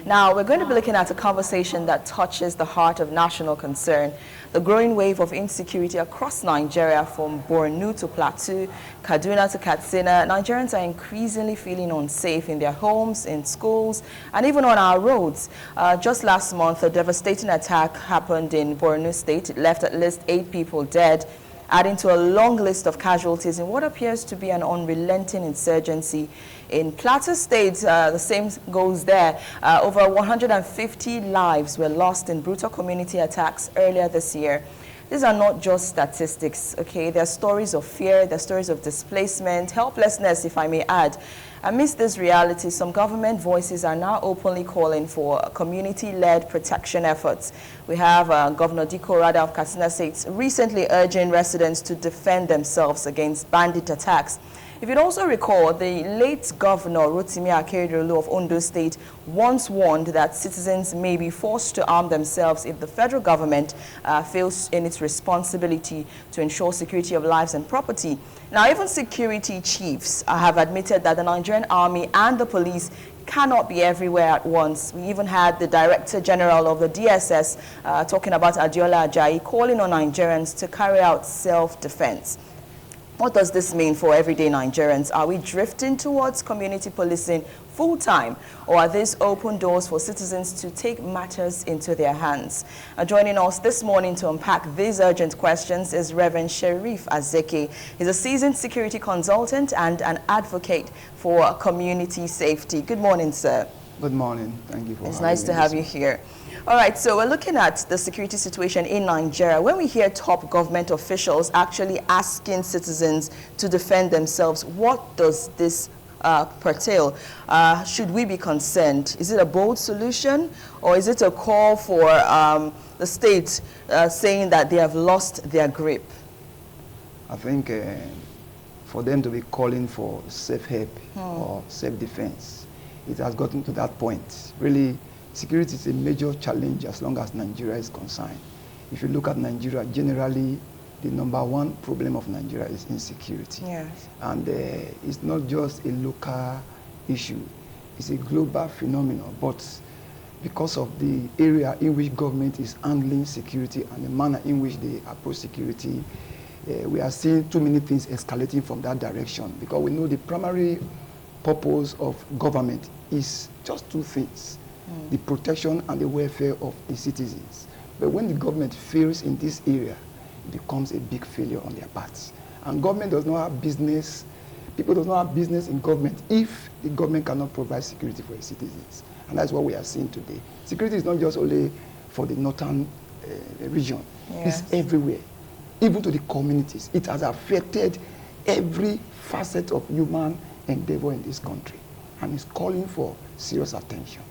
Now, we're going to be looking at a conversation that touches the heart of national concern. The growing wave of insecurity across Nigeria, from Borno to Plateau, Kaduna to Katsina. Nigerians are increasingly feeling unsafe in their homes, in schools, and even on our roads. Just last month, a devastating attack happened in Borno State. It left at least 8 people dead, adding to a long list of casualties in what appears to be an unrelenting insurgency. In Plateau State, the same goes there. Over 150 lives were lost in brutal community attacks earlier this year. These are not just statistics, okay? They're stories of fear, they're stories of displacement, helplessness, if I may add. Amidst this reality, some government voices are now openly calling for community-led protection efforts. We have Governor Diko Rada of Katsina State recently urging residents to defend themselves against bandit attacks. If you'd also recall, the late Governor Rotimi Akeredolu of Ondo State once warned that citizens may be forced to arm themselves if the federal government fails in its responsibility to ensure security of lives and property. Now, even security chiefs have admitted that the Nigerian army and the police cannot be everywhere at once. We even had the Director General of the DSS talking about Adiola Ajayi, calling on Nigerians to carry out self-defense. What does this mean for everyday Nigerians? Are we drifting towards community policing full-time, or are these open doors for citizens to take matters into their hands? Joining us this morning to unpack these urgent questions is Reverend Sherif Azeke. He's a seasoned security consultant and an advocate for community safety. Good morning, sir. Good morning. Thank you for having me. It's nice to have you here. All right, so we're looking at the security situation in Nigeria. When we hear top government officials actually asking citizens to defend themselves, what does this pertain? Should we be concerned? Is it a bold solution, or is it a call for the state saying that they have lost their grip? I think for them to be calling for self-help or self-defense, it has gotten to that point. Really, security is a major challenge as long as Nigeria is concerned. If you look at Nigeria, generally, the #1 problem of Nigeria is insecurity. Yes. And it's not just a local issue. It's a global phenomenon. But because of the area in which government is handling security and the manner in which they approach security, we are seeing too many things escalating from that direction. Because we know the primary purpose of government is just 2 things: the protection and the welfare of the citizens. But when the government fails in this area, it becomes a big failure on their parts. And government does not have business, people do not have business in government if the government cannot provide security for its citizens. And that's what we are seeing today. Security is not just only for the northern region. Yes. It's everywhere, even to the communities. It has affected every facet of human endeavor in this country, and it's calling for serious attention.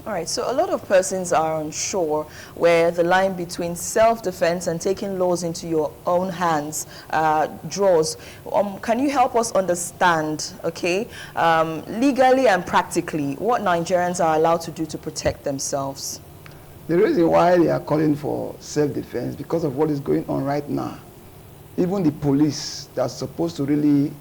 All right, so a lot of persons are unsure where the line between self-defense and taking laws into your own hands draws. Can you help us understand, okay, legally and practically, what Nigerians are allowed to do to protect themselves? The reason why they are calling for self-defense, because of what is going on right now. Even the police that's supposed to really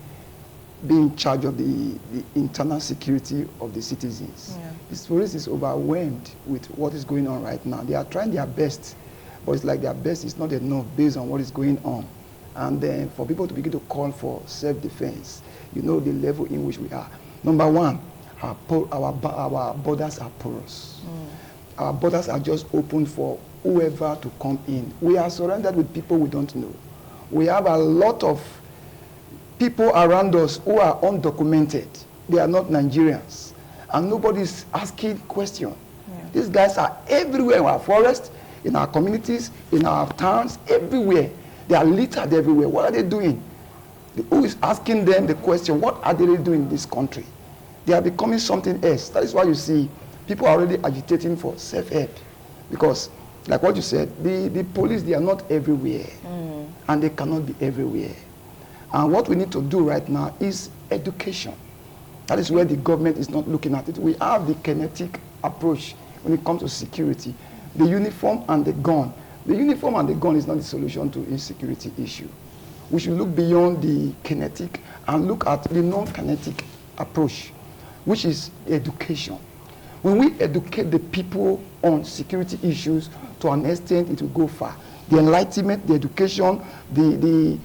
be in charge of the internal security of the citizens. Yeah. This police is overwhelmed with what is going on right now. They are trying their best, but it's like their best is not enough based on what is going on. And then for people to begin to call for self-defense, you know the level in which we are. #1, our borders are porous. Our borders are just open for whoever to come in. We are surrounded with people we don't know. We have a lot of people around us who are undocumented. They are not Nigerians. And nobody's asking questions. Yeah. These guys are everywhere in our forests, in our communities, in our towns, everywhere. They are littered everywhere. What are they doing? Who is asking them the question, what are they doing in this country? They are becoming something else. That is why you see people are already agitating for self-help. Because, like what you said, the police, they are not everywhere. And they cannot be everywhere. And what we need to do right now is education. That is where the government is not looking at it. We have the kinetic approach when it comes to security. The uniform and the gun. The uniform and the gun is not the solution to insecurity issue. We should look beyond the kinetic and look at the non-kinetic approach, which is education. When we educate the people on security issues, to an extent, it will go far. The enlightenment, the education, the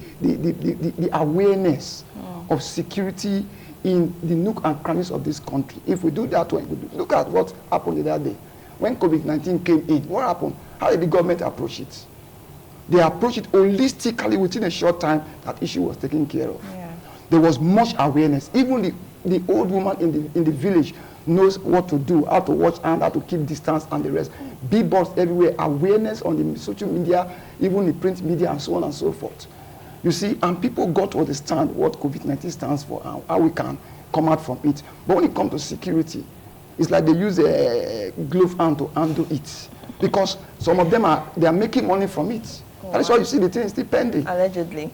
awareness of security in the nook and crannies of this country. If we do that, look at what happened the other day. When COVID-19 came in, what happened? How did the government approach it? They approached it holistically. Within a short time, that issue was taken care of. Yeah. There was much awareness. Even the old woman in the village knows what to do, how to watch and how to keep distance and the rest. Billboards everywhere, awareness on the social media, even the print media, and so on and so forth. You see, and people got to understand what COVID-19 stands for and how we can come out from it. But when it comes to security, it's like they use a glove hand to handle it. Because some of them they are making money from it. Oh, that is why you see the thing is still pending. Allegedly.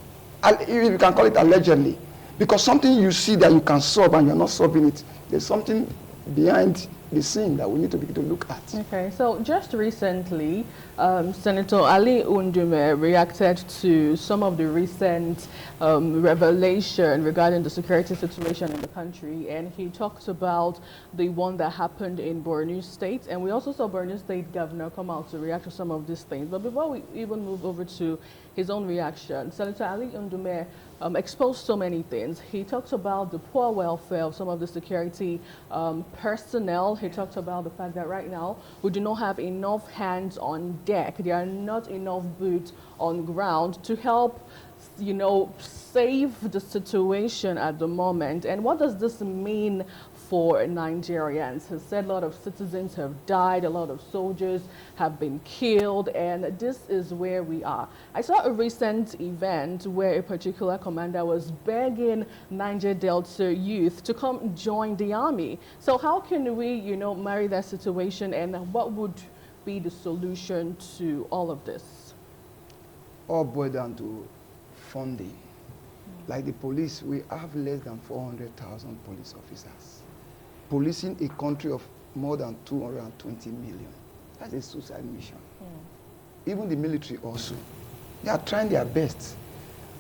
You can call it allegedly. Because something you see that you can solve and you're not solving it, there's something behind the scene that we need to begin to look at. Okay, so just recently, Senator Ali Undume reacted to some of the recent revelation regarding the security situation in the country, and he talked about the one that happened in Borno State, and we also saw Borno State governor come out to react to some of these things. But before we even move over to his own reaction, Senator Ali Undume exposed so many things. He talked about the poor welfare of some of the security personnel. He talked about the fact that right now we do not have enough hands on deck. There are not enough boots on ground to help, you know, save the situation at the moment. And what does this mean for Nigerians? He said a lot of citizens have died, a lot of soldiers have been killed, and this is where we are. I saw a recent event where a particular commander was begging Niger Delta youth to come join the army. So how can we, you know, marry that situation, and what would be the solution to all of this? All boiled down to funding. Like the police, we have less than 400,000 police officers. Policing a country of more than 220 million. That's a suicide mission. Even the military also. They are trying their best,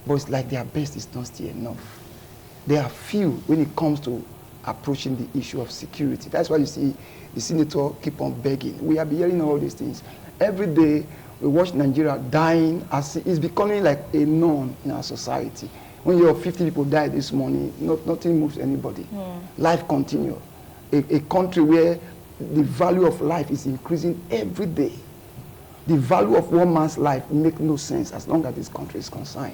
but it's like their best is not still enough. They are few when it comes to approaching the issue of security. That's why you see the senator keep on begging. We have been hearing all these things. Every day we watch Nigeria dying as it's becoming like a norm in our society. When you have 50 people died this morning, nothing moves anybody. Life continues. A country where the value of life is increasing every day. The value of one man's life makes no sense as long as this country is concerned.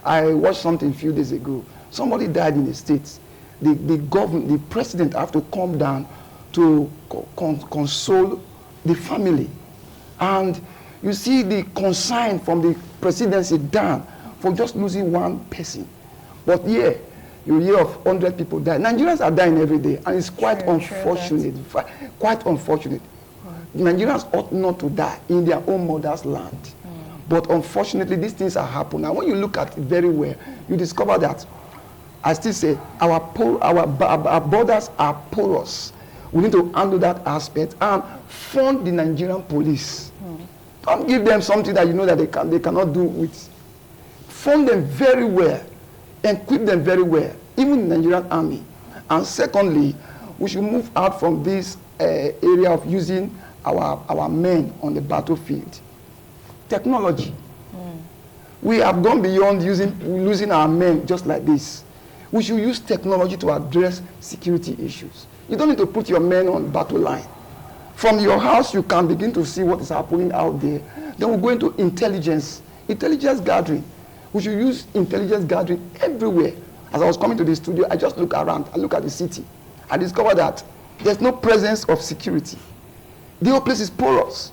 I watched something a few days ago. Somebody died in the States. The government, the president have to come down to console the family. And you see the concern from the presidency down for just losing one person. But yeah, you hear of 100 people die. Nigerians are dying every day, and it's quite unfortunate. Quite unfortunate. Nigerians ought not to die in their own mother's land. But unfortunately, these things are happening. Now, when you look at it very well, you discover that, I still say, our borders are porous. We need to handle that aspect and fund the Nigerian police. Don't give them something that you know that they cannot do with. Fund them very well. Equip them very well, even the Nigerian army. And secondly, we should move out from this area of using our men on the battlefield. Technology. We have gone beyond losing our men just like this. We should use technology to address security issues. You don't need to put your men on battle line. From your house, you can begin to see what is happening out there. Then we'll go into intelligence gathering. We should use intelligence gathering everywhere. As I was coming to the studio, I just look around. I look at the city. I discovered that there's no presence of security. The whole place is porous.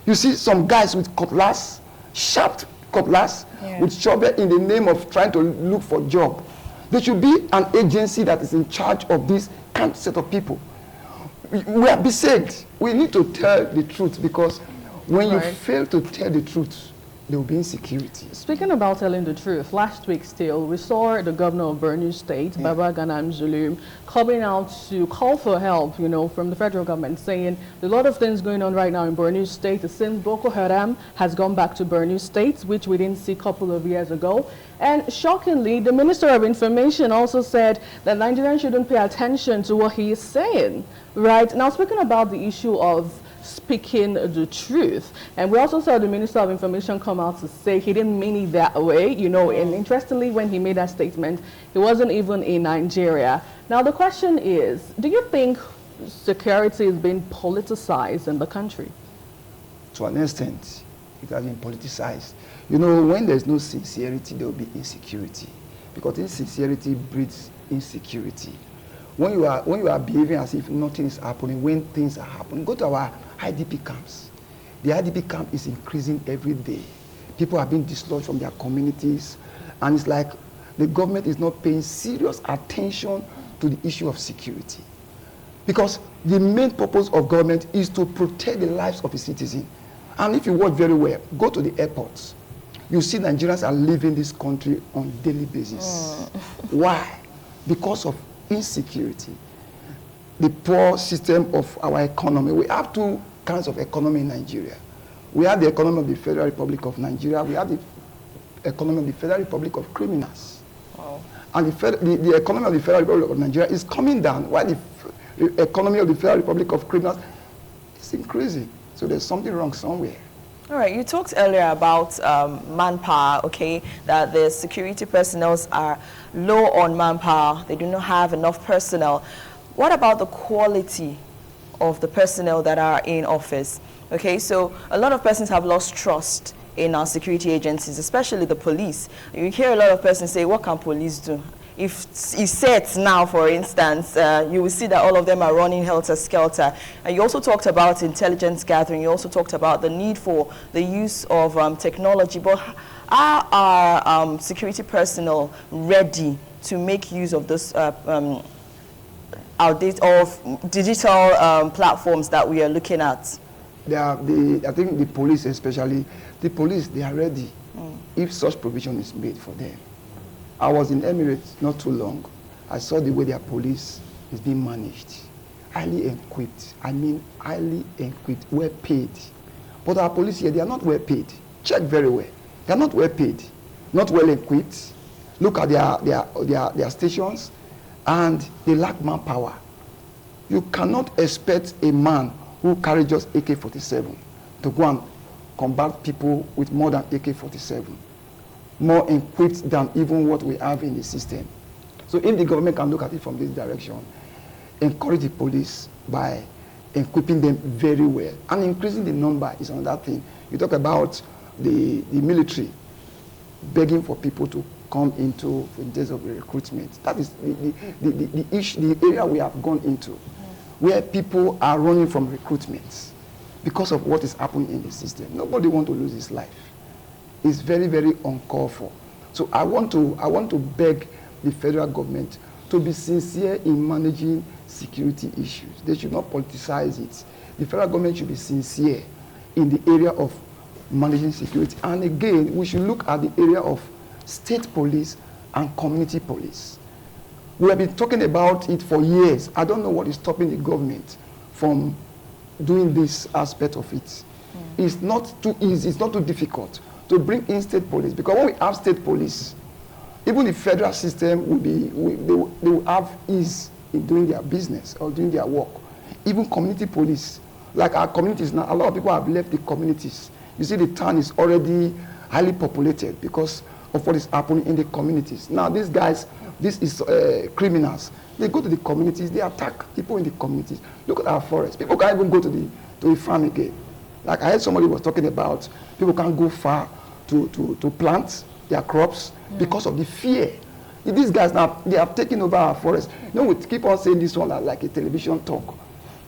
You see some guys with cutlass, sharp cutlass, with shovel in the name of trying to look for a job. There should be an agency that is in charge of this kind of set of people. We are besieged. We need to tell the truth, because when you fail to tell the truth, there will be insecurity. Speaking about telling the truth, last week still, we saw the governor of Borno State, Baba Gana Zulum, coming out to call for help, you know, from the federal government, saying a lot of things going on right now in Borno State. It seems Boko Haram has gone back to Borno State, which we didn't see a couple of years ago. And shockingly, the Minister of Information also said that Nigerians shouldn't pay attention to what he is saying, right? Now, speaking about the issue of speaking the truth, and we also saw the Minister of Information come out to say he didn't mean it that way, you know, and interestingly, when he made that statement, he wasn't even in Nigeria. Now, the question is, do you think security is being politicized in the country? To an extent, it has been politicized. You know, when there's no sincerity, there will be insecurity. Because insincerity breeds insecurity. When you are behaving as if nothing is happening, when things are happening, go to our IDP camps. The IDP camp is increasing every day. People are being dislodged from their communities, and it's like the government is not paying serious attention to the issue of security. Because the main purpose of government is to protect the lives of the citizen. And if you watch very well, go to the airports. You see Nigerians are leaving this country on a daily basis. Why? Because of insecurity. The poor system of our economy. We have two kinds of economy in Nigeria. We have the economy of the Federal Republic of Nigeria. We have the economy of the Federal Republic of criminals. Wow. And the economy of the Federal Republic of Nigeria is coming down, while the economy of the Federal Republic of criminals is increasing. So there's something wrong somewhere. All right, you talked earlier about manpower, okay, that the security personnel are low on manpower. They do not have enough personnel. What about the quality of the personnel that are in office? Okay, so a lot of persons have lost trust in our security agencies, especially the police. You hear a lot of persons say, what can police do? If it's set now, for instance, you will see that all of them are running helter-skelter. And you also talked about intelligence gathering. You also talked about the need for the use of technology. But are our security personnel ready to make use of this digital platforms that we are looking at? I think the police especially, the police, they are ready if such provision is made for them. I was in Emirates not too long. I saw the way their police is being managed. Highly equipped. I mean, highly equipped, well paid. But our police here, they are not well paid. Check very well. They are not well paid, not well equipped. Look at their stations, and they lack manpower. You cannot expect a man who carries just AK-47 to go and combat people with more than AK-47. More equipped than even what we have in the system. So if the government can look at it from this direction, encourage the police by equipping them very well. And increasing the number is another thing. You talk about the military begging for people to come into in terms of recruitment. That is the issue, the area we have gone into, where people are running from recruitment because of what is happening in the system. Nobody wants to lose his life. It's very, very uncalled for. So I want to beg the federal government to be sincere in managing security issues. They should not politicize it. The federal government should be sincere in the area of managing security. And again, we should look at the area of state police and community police. We have been talking about it for years. I don't know what is stopping the government from doing this aspect of it. It's not too easy, it's not too difficult to bring in state police, because when we have state police, even the federal system will will have ease in doing their business or doing their work. Even community police, like our communities now, a lot of people have left the communities. You see, the town is already highly populated because of what is happening in the communities. Now, these guys, this is criminals. They go to the communities, they attack people in the communities. Look at our forests. People can't even go to the farm again. Like I heard somebody was talking about, people can't go far to plant their crops because of the fear. These guys now, they have taken over our forests. You know, we keep on saying this one like a television talk.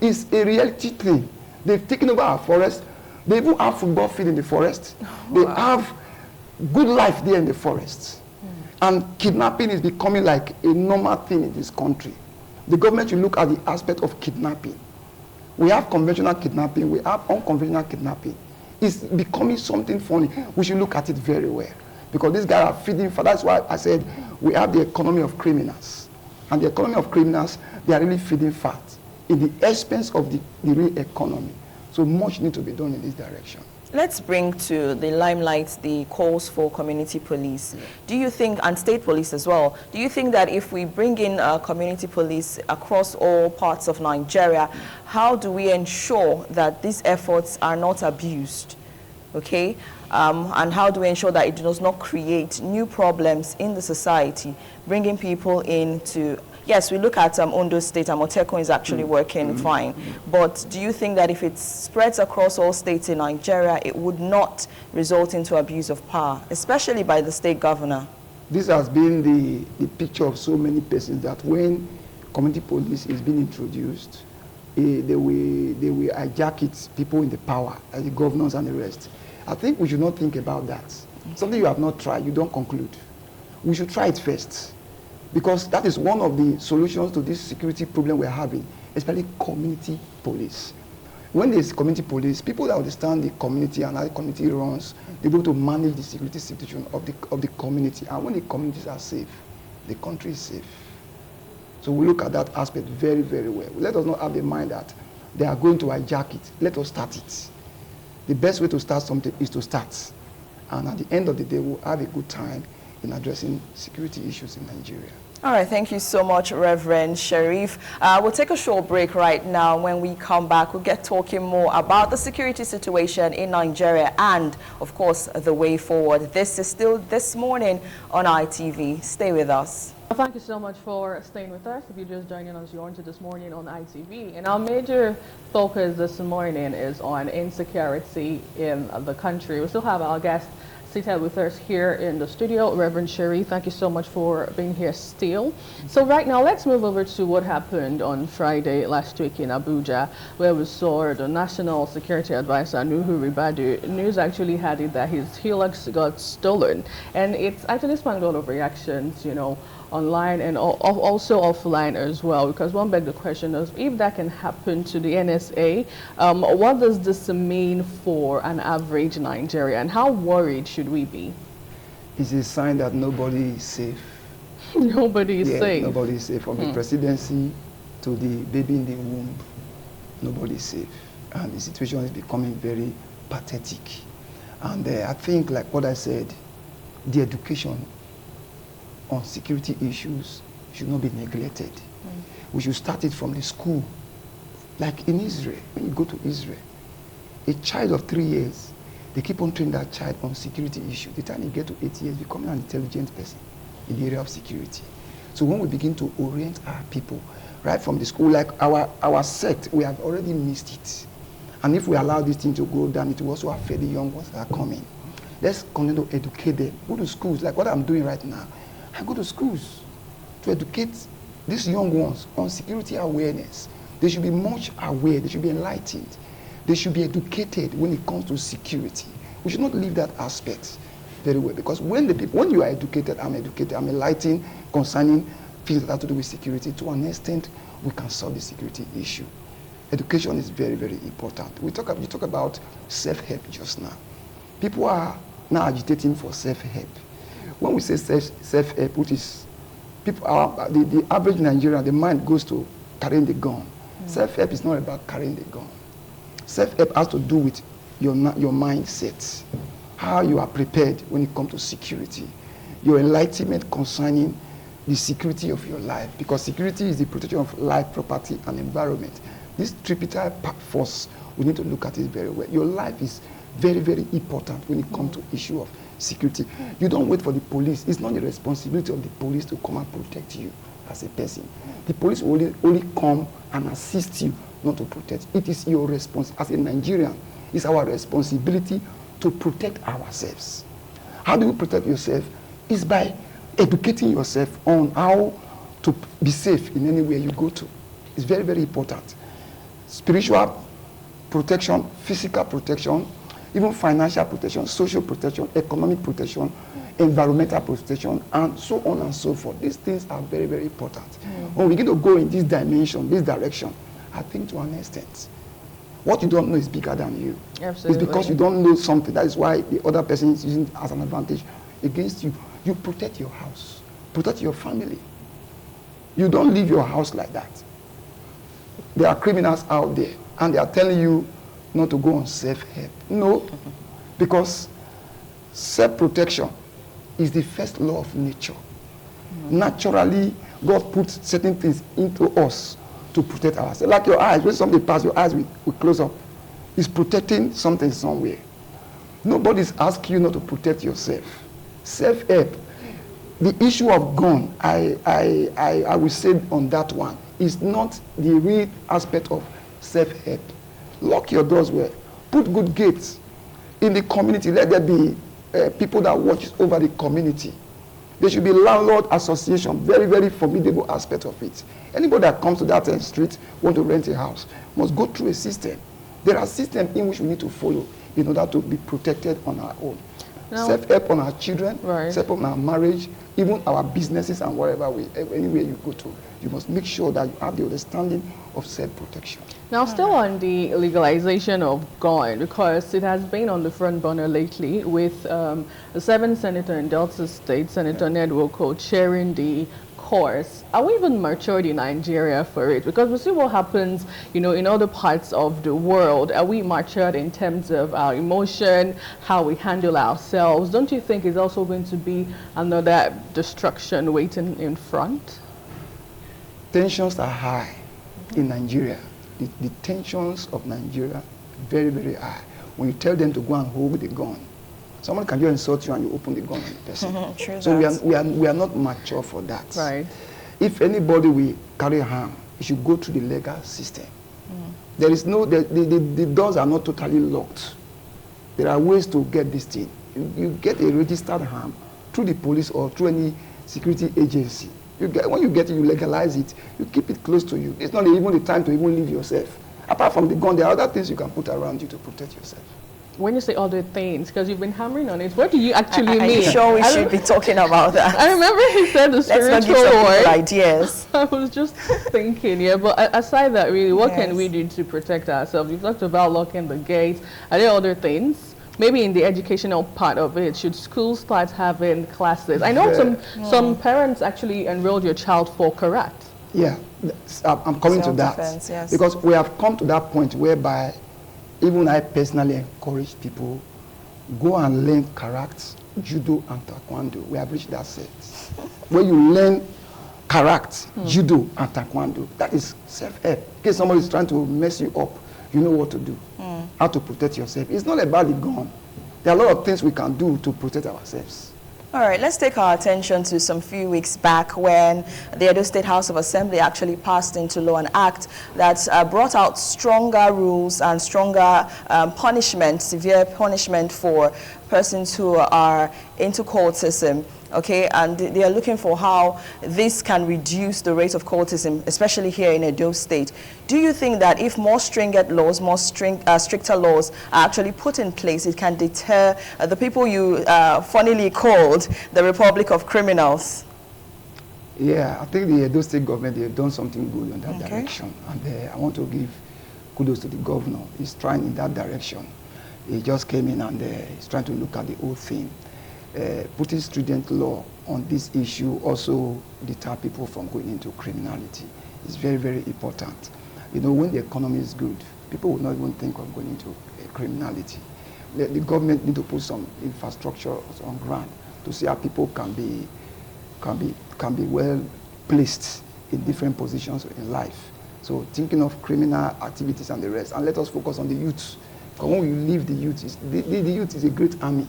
It's a reality thing. They've taken over our forests. They even have football field in the forest. They have good life there in the forests. And kidnapping is becoming like a normal thing in this country. The government should look at the aspect of kidnapping. We have conventional kidnapping, we have unconventional kidnapping. It's becoming something funny. We should look at it very well. Because these guys are feeding, that's why I said we have the economy of criminals. And the economy of criminals, they are really feeding fat in the expense of the real economy. So much needs to be done in this direction. Let's bring to the limelight the calls for community police. Yeah. Do you think, and state police as well, do you think that if we bring in community police across all parts of Nigeria, how do we ensure that these efforts are not abused? Okay? And how do we ensure that it does not create new problems in the society, bringing people into... Yes, we look at Ondo State, Amotekun is actually working fine. But do you think that if it spreads across all states in Nigeria, it would not result into abuse of power, especially by the state governor? This has been the picture of so many persons that when community police is being introduced, they will hijack it, people in the power, like the governors and the rest. I think we should not think about that. Something you have not tried, you don't conclude. We should try it first. Because that is one of the solutions to this security problem we're having, especially community police. When there's community police, people that understand the community and how the community runs, they're able to manage the security situation of the community. And when the communities are safe, the country is safe. So we look at that aspect very, very well. Let us not have the mind that they are going to hijack it. Let us start it. The best way to start something is to start. And at the end of the day, we'll have a good time in addressing security issues in Nigeria. All right, thank you so much, Reverend Sharif. We'll take a short break right now. When we come back, we'll get talking more about the security situation in Nigeria and, of course, the way forward. This is still This Morning on ITV. Stay with us. Thank you so much for staying with us. If you're just joining us, you're on to This Morning on ITV. And our major focus this morning is on insecurity in the country. We still have our guest seated with us here in the studio, Reverend Sharif. Thank you so much for being here still. So right now, let's move over to what happened on Friday last week in Abuja, where we saw the National Security Advisor, Nuhu Ribadu. News actually had it that his Hilux got stolen. And it's actually spawned a lot of reactions, you know, online and also offline as well, because one begs the question is, if that can happen to the NSA, what does this mean for an average Nigerian? How worried should we be? It's a sign that nobody is safe. Nobody is safe. Nobody is safe. From the presidency to the baby in the womb, nobody is safe. And the situation is becoming very pathetic. And I think, like what I said, the education on security issues should not be neglected. We should start it from the school. Like in Israel, when you go to Israel, a child of 3 years, they keep on training that child on security issues. The time you get to 8 years, becoming an intelligent person in the area of security. So when we begin to orient our people, right from the school, like our sect, we have already missed it. And if we allow this thing to go down, it will also affect the young ones that are coming. Let's continue to educate them. Go to schools, like what I'm doing right now. I go to schools to educate these young ones on security awareness. They should be much aware. They should be enlightened. They should be educated when it comes to security. We should not leave that aspect very well, because when you are educated, I'm enlightened concerning things that have to do with security. To an extent, we can solve the security issue. Education is very, very important. You talk about self-help just now. People are now agitating for self-help. When we say self-help, which is people are the average Nigerian, the mind goes to carrying the gun. Self-help is not about carrying the gun. Self-help has to do with your mindset, how you are prepared when it comes to security, your enlightenment concerning the security of your life, because security is the protection of life, property, and environment. This tripartite force, we need to look at it very well. Your life is very, very important when it comes to issue of security. You don't wait for the police. It's not the responsibility of the police to come and protect you as a person. The police will only come and assist you, not to protect. It is your responsibility. As a Nigerian, it's our responsibility to protect ourselves. How do you protect yourself? It's by educating yourself on how to be safe in anywhere you go to. It's very, very important. Spiritual protection, physical protection, even financial protection, social protection, economic protection, environmental protection, and so on and so forth. These things are very, very important. When we begin to go in this dimension, this direction, I think to an extent, What you don't know is bigger than you. Absolutely. It's because you don't know something. That is why the other person is using it as an advantage against you. You protect your house, protect your family. You don't leave your house like that. There are criminals out there, and they are telling you not to go on self-help. No, because self-protection is the first law of nature. Naturally, God puts certain things into us to protect ourselves. Like your eyes, when something passes, your eyes will close up. It's protecting something somewhere. Nobody's asking you not to protect yourself. Self-help. The issue of gun, I will say on that one, is not the real aspect of self-help. Lock your doors well. Put good gates in the community. Let there be people that watch over the community. There should be landlord association, very, very formidable aspect of it. Anybody that comes to that street, want to rent a house, must go through a system. There are systems in which we need to follow in order to be protected on our own. No. Self-help on our children, right. Self-help on our marriage, even our businesses and wherever anywhere you go to. You must make sure that you have the understanding of self-protection. Now, still on the legalization of gun, because it has been on the front burner lately with the 7th senator in Delta State, Senator Ned Woko, chairing the course. Are we even matured in Nigeria for it? Because we see what happens, you know, in other parts of the world. Are we matured in terms of our emotion, how we handle ourselves? Don't you think it's also going to be another destruction waiting in front? Tensions are high in Nigeria. The tensions of Nigeria, very, very high. When you tell them to go and hold the gun, someone can just insult you and you open the gun on the person. True. So we are not mature for that. Right. If anybody will carry harm, it should go through the legal system. There is no, the doors are not totally locked. There are ways to get this thing. You get a registered harm through the police or through any security agency. When you get it, you legalize it, you keep it close to you. It's not even the time to even leave yourself. Apart from the gun, there are other things you can put around you to protect yourself. When you say other things, because you've been hammering on it, what do you actually mean? I'm sure we should be talking about that. I remember he said the spiritual Let's not give some people war. ideas. I was just thinking, yeah, but aside that, really, what can we do to protect ourselves? You've talked about locking the gates. Are there other things? Maybe in the educational part of it, should schools start having classes? I know some parents actually enrolled your child for karate. Yeah, I'm coming to that. Yes. Because we have come to that point whereby even I personally encourage people, go and learn karate, judo, and taekwondo. We have reached that set. Where you learn karate, judo, and taekwondo, that is self-help. In case somebody is trying to mess you up, you know what to do, how to protect yourself. It's not about the gun. There are a lot of things we can do to protect ourselves. All right, let's take our attention to some few weeks back when the Edo State House of Assembly actually passed into law an act that brought out stronger rules and stronger punishment, severe punishment for persons who are into cultism. Okay, and they are looking for how this can reduce the rate of cultism, especially here in Edo State. Do you think that if more stringent laws, more stricter laws are actually put in place, it can deter the people you funnily called the Republic of Criminals? Yeah, I think the Edo State government, they've done something good in that direction. And I want to give kudos to the governor. He's trying in that direction. He just came in and he's trying to look at the whole thing. Putting stringent law on this issue also deter people from going into criminality. It's very, very important. You know, when the economy is good, people will not even think of going into criminality. The government need to put some infrastructure on ground to see how people can be well placed in different positions in life. So thinking of criminal activities and the rest, and let us focus on the youth. Because when we leave the youth, the youth is a great army.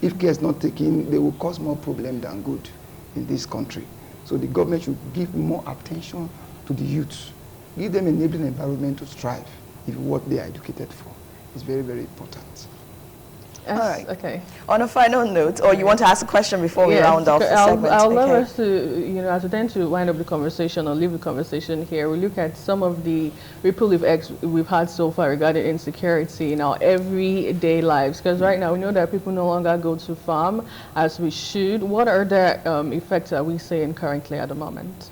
If care is not taken, they will cause more problem than good in this country. So the government should give more attention to the youth. Give them an enabling environment to strive if what they are educated for. It's very, very important. All right. Okay. On a final note, or you want to ask a question before we round off the segment? I'll love us to, you know, as we tend to wind up the conversation or leave the conversation here, we look at some of the ripple effects we've had so far regarding insecurity in our everyday lives. Because right now we know that people no longer go to farm as we should. What are the effects are we seeing currently at the moment?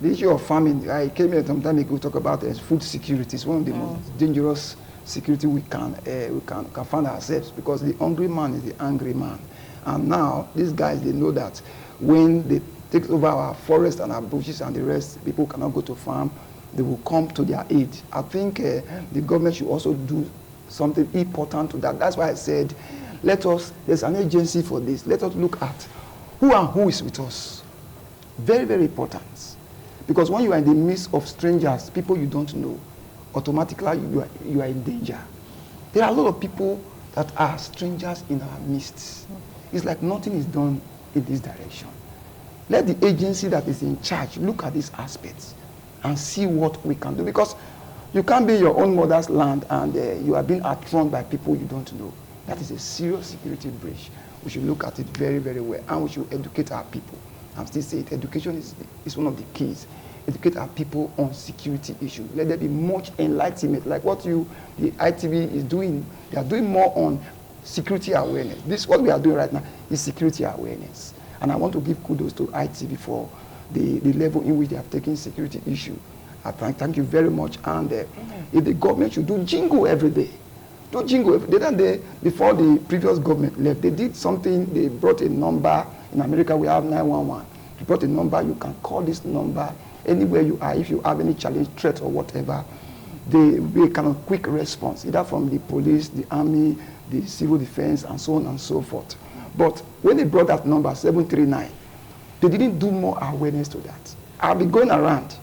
The issue of farming, I came here some time ago to talk about food security. It's one of the most dangerous security we can find ourselves, because the hungry man is the angry man. And now these guys, they know that when they take over our forests and our bushes and the rest, people cannot go to farm, they will come to their aid. I think the government should also do something important to that. That's why I said, there's an agency for this. Let us look at who is with us. Very, very important. Because when you are in the midst of strangers, people you don't know, automatically you are in danger. There are a lot of people that are strangers in our midst. It's like nothing is done in this direction. Let the agency that is in charge look at these aspects and see what we can do. Because you can't be in your own mother's land and you are being outrun by people you don't know. That is a serious security breach. We should look at it very, very well, and we should educate our people. I'm still saying education is one of the keys. Educate our people on security issues. Let there be much enlightenment, like what the ITV is doing. They are doing more on security awareness. This, what we are doing right now, is security awareness. And I want to give kudos to ITV for the level in which they have taken security issue. I thank you very much. And if the government should do jingle every day, do jingle every day. Before the previous government left, they did something. They brought a number. In America, we have 911. They brought a number. You can call this number anywhere you are. If you have any challenge, threat, or whatever, they will be a kind of quick response, either from the police, the army, the civil defense, and so on and so forth. But when they brought that number, 739, they didn't do more awareness to that. I'll be going around,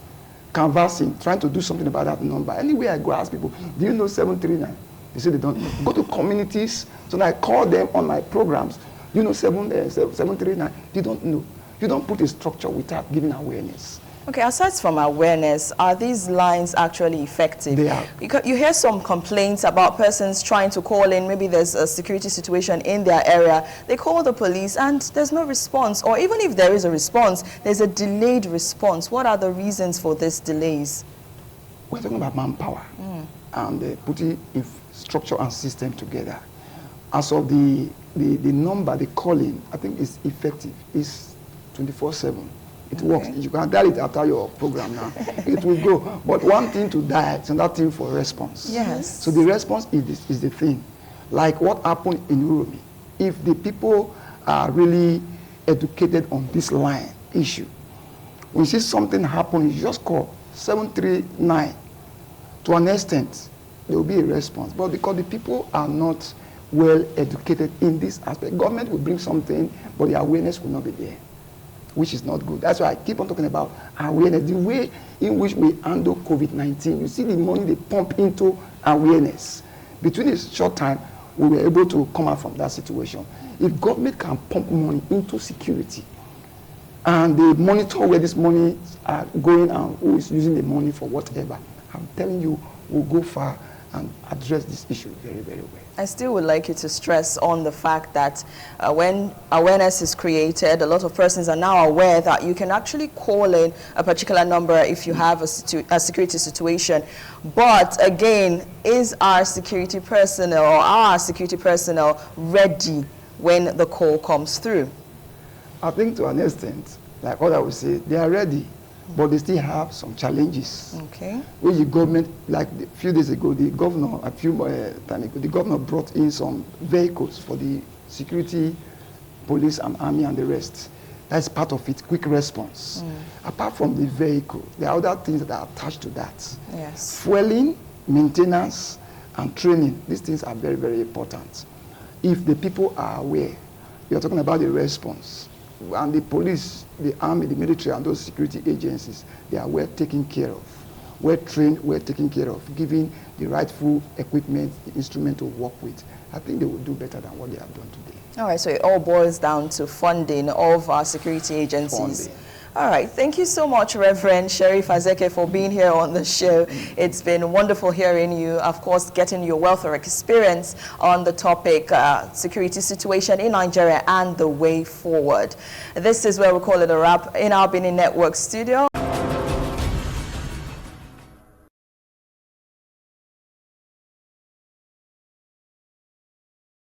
canvassing, trying to do something about that number. Anywhere I go, I ask people, do you know 739? They say they don't know. Go to communities, so I call them on my programs. You know 739? They don't know. You don't put a structure without giving awareness. Okay, aside from awareness, are these lines actually effective? They are. You hear some complaints about persons trying to call in, maybe there's a security situation in their area. They call the police and there's no response. Or even if there is a response, there's a delayed response. What are the reasons for these delays? We're talking about manpower and putting structure and system together. As of the number, the calling, I think is effective. It's 24/7. It works. You can dial it after your program now. It will go. But one thing to dial, it's another thing for response. Yes. So the response is the thing. Like what happened in Uromi. If the people are really educated on this line issue, when you see something happen, you just call 739. To an extent, there will be a response. But because the people are not well educated in this aspect, government will bring something, but the awareness will not be there, which is not good. That's why I keep on talking about awareness. The way in which we handle COVID-19, you see the money they pump into awareness. Between a short time, we were able to come out from that situation. If government can pump money into security, and they monitor where this money are going and who is using the money for whatever, I'm telling you, we'll go far and address this issue very, very well. I still would like you to stress on the fact that when awareness is created, a lot of persons are now aware that you can actually call in a particular number if you have a security situation. But again, is our security personnel or our security personnel ready when the call comes through? I think to an extent, like what I would say, they are ready, but they still have some challenges. Okay. Which the government, like a few days ago, the governor, time ago, the governor brought in some vehicles for the security, police and army and the rest. That's part of it, quick response. Apart from the vehicle, there are other things that are attached to that. Yes. Fueling, maintenance, and training. These things are very, very important. If the people are aware, you're talking about the response. And the police, the army, the military, and those security agencies, they are well taken care of, well trained, well taken care of, giving the rightful equipment, the instrument to work with. I think they will do better than what they have done today. All right, so it all boils down to funding of our security agencies. Funding. All right, thank you so much, Reverend Sheriff Azeke, for being here on the show. It's been wonderful hearing you, of course, getting your wealth of experience on the topic, security situation in Nigeria and the way forward. This is where we call it a wrap in our Benin Network studio.